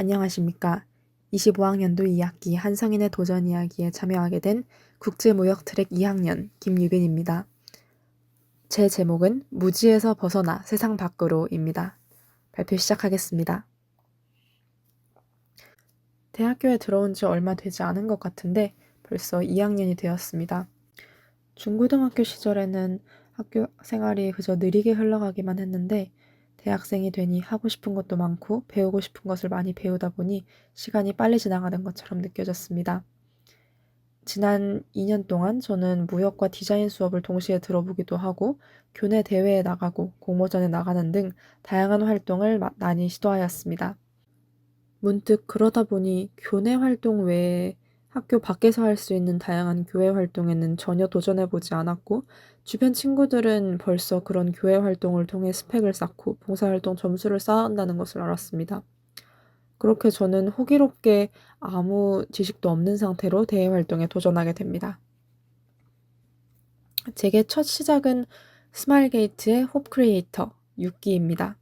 안녕하십니까. 25학년도 2학기 한성인의 도전 이야기에 참여하게 된 국제무역 트랙 2학년 김유빈입니다. 제 제목은 무지에서 벗어나 세상 밖으로입니다. 발표 시작하겠습니다. 대학교에 들어온 지 얼마 되지 않은 것 같은데 벌써 2학년이 되었습니다. 중고등학교 시절에는 학교 생활이 그저 느리게 흘러가기만 했는데 대학생이 되니 하고 싶은 것도 많고 배우고 싶은 것을 많이 배우다 보니 시간이 빨리 지나가는 것처럼 느껴졌습니다. 지난 2년 동안 저는 무역과 디자인 수업을 동시에 들어보기도 하고 교내 대회에 나가고 공모전에 나가는 등 다양한 활동을 많이 시도하였습니다. 문득 그러다 보니 교내 활동 외에 학교 밖에서 할 수 있는 다양한 교회 활동에는 전혀 도전해보지 않았고 주변 친구들은 벌써 그런 교회 활동을 통해 스펙을 쌓고 봉사활동 점수를 쌓아간다는 것을 알았습니다. 그렇게 저는 호기롭게 아무 지식도 없는 상태로 대외 활동에 도전하게 됩니다. 제게 첫 시작은 스마일게이트의 홉 크리에이터 6기입니다.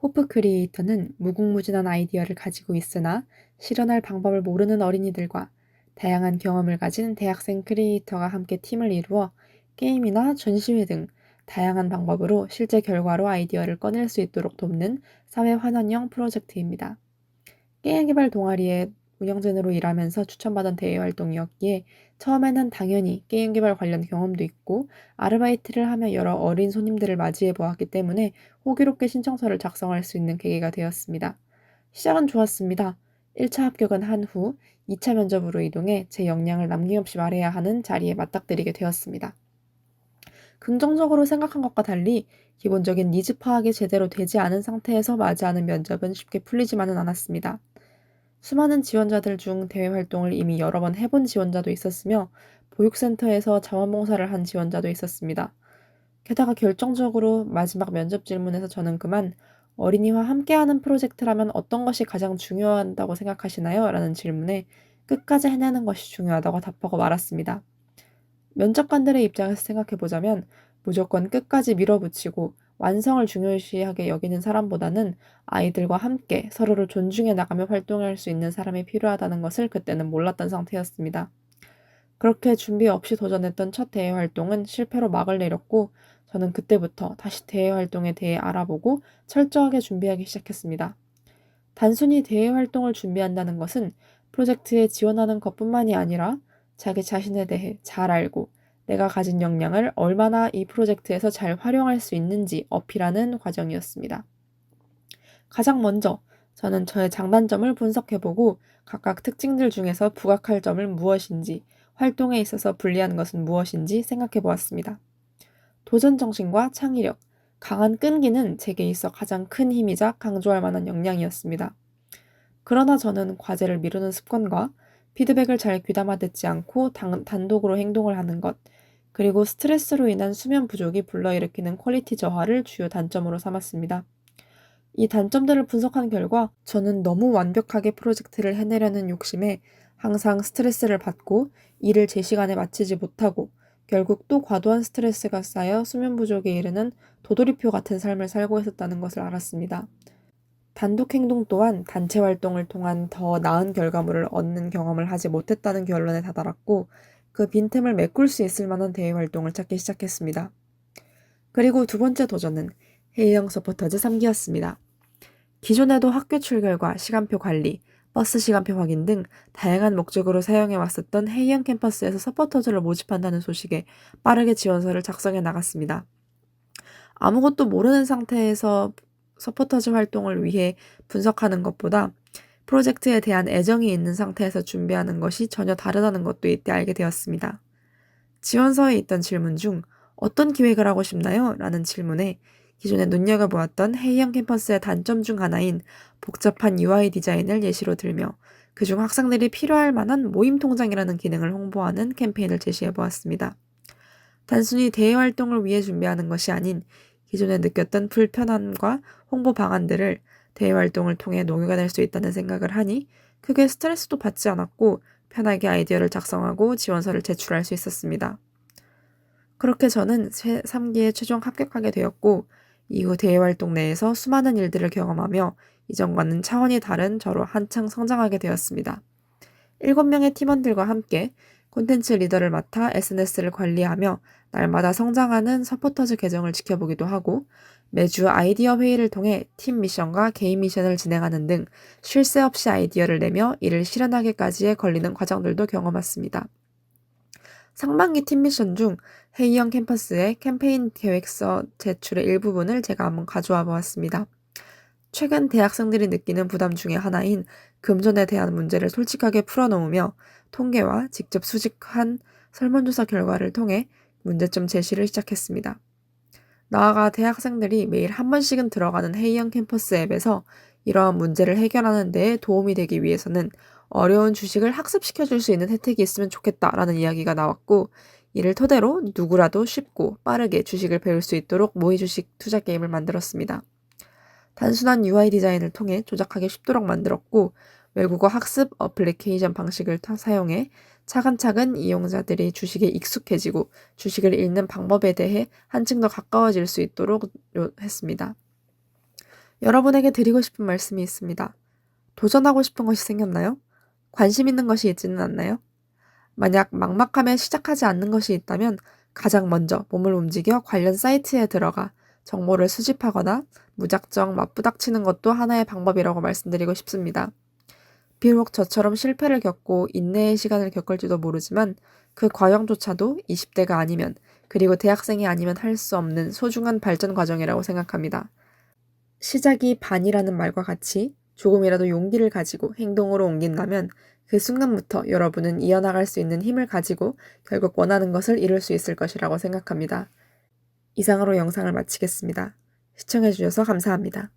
호프 크리에이터는 무궁무진한 아이디어를 가지고 있으나 실현할 방법을 모르는 어린이들과 다양한 경험을 가진 대학생 크리에이터가 함께 팀을 이루어 게임이나 전시회 등 다양한 방법으로 실제 결과로 아이디어를 꺼낼 수 있도록 돕는 사회 환원형 프로젝트입니다. 게임 개발 동아리의 운영진으로 일하면서 추천받은 대외 활동이었기에 처음에는 당연히 게임 개발 관련 경험도 있고 아르바이트를 하며 여러 어린 손님들을 맞이해 보았기 때문에 호기롭게 신청서를 작성할 수 있는 계기가 되었습니다. 시작은 좋았습니다. 1차 합격은 한 후 2차 면접으로 이동해 제 역량을 남김없이 말해야 하는 자리에 맞닥뜨리게 되었습니다. 긍정적으로 생각한 것과 달리 기본적인 니즈 파악이 제대로 되지 않은 상태에서 맞이하는 면접은 쉽게 풀리지만은 않았습니다. 수많은 지원자들 중 대외 활동을 이미 여러 번 해본 지원자도 있었으며 보육센터에서 자원봉사를 한 지원자도 있었습니다. 게다가 결정적으로 마지막 면접 질문에서 저는 그만 어린이와 함께하는 프로젝트라면 어떤 것이 가장 중요하다고 생각하시나요? 라는 질문에 끝까지 해내는 것이 중요하다고 답하고 말았습니다. 면접관들의 입장에서 생각해보자면 무조건 끝까지 밀어붙이고 완성을 중요시하게 여기는 사람보다는 아이들과 함께 서로를 존중해 나가며 활동할 수 있는 사람이 필요하다는 것을 그때는 몰랐던 상태였습니다. 그렇게 준비 없이 도전했던 첫 대외 활동은 실패로 막을 내렸고 저는 그때부터 다시 대외 활동에 대해 알아보고 철저하게 준비하기 시작했습니다. 단순히 대외 활동을 준비한다는 것은 프로젝트에 지원하는 것뿐만이 아니라 자기 자신에 대해 잘 알고 내가 가진 역량을 얼마나 이 프로젝트에서 잘 활용할 수 있는지 어필하는 과정이었습니다. 가장 먼저 저는 저의 장단점을 분석해보고 각각 특징들 중에서 부각할 점은 무엇인지, 활동에 있어서 불리한 것은 무엇인지 생각해보았습니다. 도전 정신과 창의력, 강한 끈기는 제게 있어 가장 큰 힘이자 강조할 만한 역량이었습니다. 그러나 저는 과제를 미루는 습관과 피드백을 잘 귀담아 듣지 않고 단독으로 행동을 하는 것, 그리고 스트레스로 인한 수면 부족이 불러일으키는 퀄리티 저하를 주요 단점으로 삼았습니다. 이 단점들을 분석한 결과 저는 너무 완벽하게 프로젝트를 해내려는 욕심에 항상 스트레스를 받고 일을 제 시간에 마치지 못하고 결국 또 과도한 스트레스가 쌓여 수면 부족에 이르는 도돌이표 같은 삶을 살고 있었다는 것을 알았습니다. 단독 행동 또한 단체 활동을 통한 더 나은 결과물을 얻는 경험을 하지 못했다는 결론에 다다랐고 그 빈틈을 메꿀 수 있을 만한 대외 활동을 찾기 시작했습니다. 그리고 두 번째 도전은 A형 서포터즈 3기였습니다. 기존에도 학교 출결과 시간표 관리, 버스 시간표 확인 등 다양한 목적으로 사용해 왔었던 A형 캠퍼스에서 서포터즈를 모집한다는 소식에 빠르게 지원서를 작성해 나갔습니다. 아무것도 모르는 상태에서 서포터즈 활동을 위해 분석하는 것보다 프로젝트에 대한 애정이 있는 상태에서 준비하는 것이 전혀 다르다는 것도 이때 알게 되었습니다. 지원서에 있던 질문 중 어떤 기획을 하고 싶나요? 라는 질문에 기존에 눈여겨보았던 A형 캠퍼스의 단점 중 하나인 복잡한 UI 디자인을 예시로 들며 그중 학생들이 필요할 만한 모임 통장이라는 기능을 홍보하는 캠페인을 제시해보았습니다. 단순히 대외 활동을 위해 준비하는 것이 아닌 기존에 느꼈던 불편함과 홍보 방안들을 대외 활동을 통해 녹여낼 수 있다는 생각을 하니 크게 스트레스도 받지 않았고 편하게 아이디어를 작성하고 지원서를 제출할 수 있었습니다. 그렇게 저는 3기에 최종 합격하게 되었고 이후 대외 활동 내에서 수많은 일들을 경험하며 이전과는 차원이 다른 저로 한창 성장하게 되었습니다. 7명의 팀원들과 함께 콘텐츠 리더를 맡아 SNS를 관리하며 날마다 성장하는 서포터즈 계정을 지켜보기도 하고 매주 아이디어 회의를 통해 팀 미션과 개인 미션을 진행하는 등 쉴 새 없이 아이디어를 내며 이를 실현하기까지에 걸리는 과정들도 경험했습니다. 상반기 팀 미션 중 회의형 캠퍼스의 캠페인 계획서 제출의 일부분을 제가 한번 가져와 보았습니다. 최근 대학생들이 느끼는 부담 중의 하나인 금전에 대한 문제를 솔직하게 풀어놓으며 통계와 직접 수집한 설문조사 결과를 통해 문제점 제시를 시작했습니다. 나아가 대학생들이 매일 한 번씩은 들어가는 회의형 캠퍼스 앱에서 이러한 문제를 해결하는 데에 도움이 되기 위해서는 어려운 주식을 학습시켜줄 수 있는 혜택이 있으면 좋겠다라는 이야기가 나왔고, 이를 토대로 누구라도 쉽고 빠르게 주식을 배울 수 있도록 모의 주식 투자 게임을 만들었습니다. 단순한 UI 디자인을 통해 조작하기 쉽도록 만들었고, 외국어 학습 어플리케이션 방식을 사용해 차근차근 이용자들이 주식에 익숙해지고 주식을 읽는 방법에 대해 한층 더 가까워질 수 있도록 했습니다. 여러분에게 드리고 싶은 말씀이 있습니다. 도전하고 싶은 것이 생겼나요? 관심 있는 것이 있지는 않나요? 만약 막막하며 시작하지 않는 것이 있다면 가장 먼저 몸을 움직여 관련 사이트에 들어가 정보를 수집하거나 무작정 맞부닥치는 것도 하나의 방법이라고 말씀드리고 싶습니다. 비록 저처럼 실패를 겪고 인내의 시간을 겪을지도 모르지만 그 과정조차도 20대가 아니면, 그리고 대학생이 아니면 할 수 없는 소중한 발전 과정이라고 생각합니다. 시작이 반이라는 말과 같이 조금이라도 용기를 가지고 행동으로 옮긴다면 그 순간부터 여러분은 이어나갈 수 있는 힘을 가지고 결국 원하는 것을 이룰 수 있을 것이라고 생각합니다. 이상으로 영상을 마치겠습니다. 시청해주셔서 감사합니다.